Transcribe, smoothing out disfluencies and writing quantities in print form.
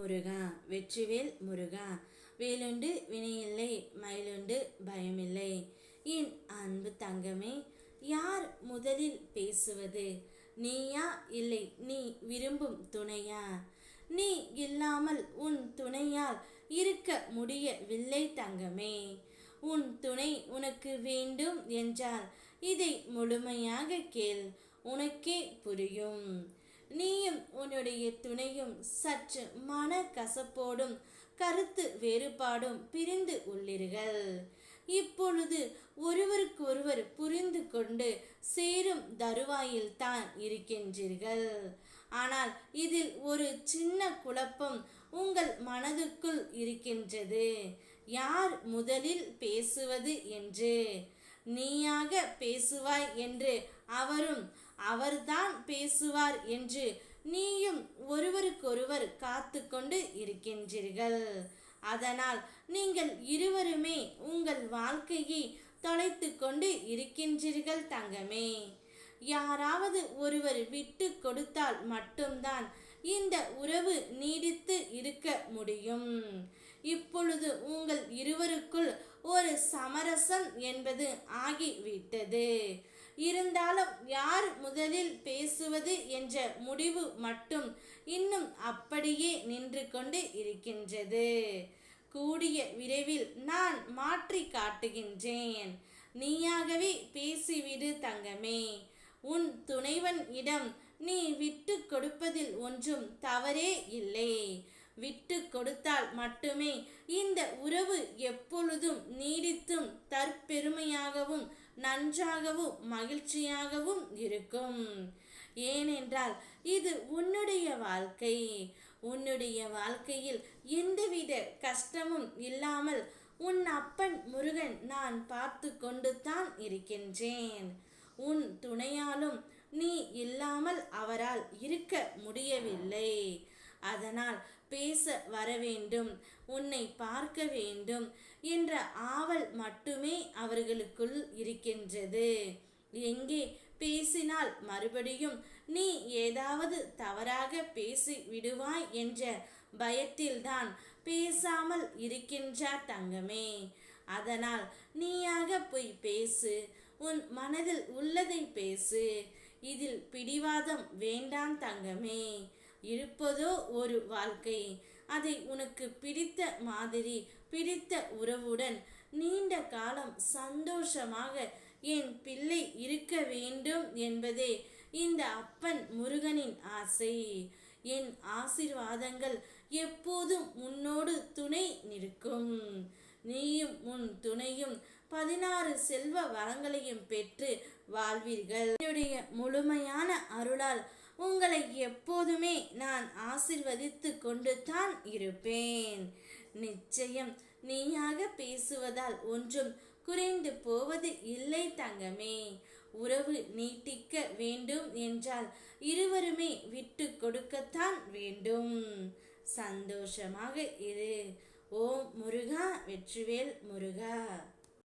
முருகா வெற்றிவேல் முருகா. வேலுண்டு வினையில்லை, மயிலுண்டு பயமில்லை. என் அன்பு தங்கமே, யார் முதலில் பேசுவது? நீயா இல்லை நீ விரும்பும் துணையா? நீ இல்லாமல் உன் துணையால் இருக்க முடியவில்லை தங்கமே. உன் துணை உனக்கு வேண்டும் என்றால் இதை முழுமையாக கேள், உனக்கே புரியும். நீயும் உன்னுடைய துணையும் சற்று மன கசப்போடும் கருத்து வேறுபாடும் பிரிந்து உள்ளீர்கள். இப்பொழுது ஒருவருக்கொருவர் புரிந்து கொண்டு சேரும் தருவாயில் தான் இருக்கின்றீர்கள். ஆனால் இதில் ஒரு சின்ன குழப்பம் உங்கள் மனதுக்குள் இருக்கின்றது. யார் முதலில் பேசுவது என்று. நீயாக பேசுவாய் என்று அவரும், அவர்தான் பேசுவார் என்று நீயும் ஒருவருக்கொருவர் காத்து கொண்டு இருக்கின்றீர்கள். அதனால் நீங்கள் இருவருமே உங்கள் வாழ்க்கையை தொலைத்து கொண்டு இருக்கின்றீர்கள் தங்கமே. யாராவது ஒருவர் விட்டு கொடுத்தால் மட்டும்தான் இந்த உறவு நீடித்து இருக்க முடியும். இப்பொழுது உங்கள் இருவருக்குள் ஒரு சமரசம் என்பது ஆகிவிட்டது. இருந்தாலும் யார் முதலில் பேசுவது என்ற முடிவு மட்டும் இன்னும் அப்படியே நின்று கொண்டு இருக்கின்றது. கூடிய விரைவில் நான் மாற்றி காட்டுகின்றேன். நீயாகவே பேசிவிடு தங்கமே. உன் துணைவன் இடம் நீ விட்டு கொடுப்பதில் ஒன்றும் தவறே இல்லை. விட்டு கொடுத்தால் மட்டுமே இந்த உறவு எப்பொழுதும் நீடித்தும் தற்பெருமையாகவும் நன்றாகவும் மகிழ்ச்சியாகவும் இருக்கும். ஏனென்றால் இது உன்னுடைய வாழ்க்கை. உன்னுடைய வாழ்க்கையில் எந்தவித கஷ்டமும் இல்லாமல் உன் அப்பன் முருகன் நான் பார்த்து கொண்டு தான் இருக்கின்றேன். உன் துணையாலும் நீ இல்லாமல் அவரால் இருக்க முடியவில்லை. அதனால் பேச வர வேண்டும், உன்னை பார்க்க வேண்டும் என்ற ஆவல் மட்டுமே அவர்களுக்குள் இருக்கின்றது. எங்கே பேசினால் மறுபடியும் நீ ஏதாவது தவறாக பேசி விடுவாய் என்ற பயத்தில்தான் பேசாமல் இருக்கின்றார் தங்கமே. அதனால் நீயாக போய் பேசு, உன் மனதில் உள்ளதை பேசு. இதில் பிடிவாதம் வேண்டாம் தங்கமே. இருப்பதோ ஒரு வாழ்க்கை. அதை உனக்கு பிடித்த மாதிரி பிடித்த உறவுடன் நீண்ட காலம் சந்தோஷமாக என் பிள்ளை இருக்க வேண்டும் என்பதே இந்த அப்பன் முருகனின் ஆசை. என் ஆசீர்வாதங்கள் எப்போதும் உன்னோடு துணை நிற்கும். நீயும் உன் துணையும் 16 செல்வ வரங்களையும் பெற்று வாழ்வீர்கள். என்னுடைய முழுமையான அருளால் உங்களை எப்போதுமே நான் ஆசீர்வதித்து கொண்டு தான் இருப்பேன். நிச்சயம் நீயாக பேசுவதால் ஒன்றும் குறைந்து போவது இல்லை தங்கமே. உறவு நீட்டிக்க வேண்டும் என்றால் இருவருமே விட்டு கொடுக்கத்தான் வேண்டும். சந்தோஷமாக இரு. ஓம் முருகா வெற்றிவேல் முருகா.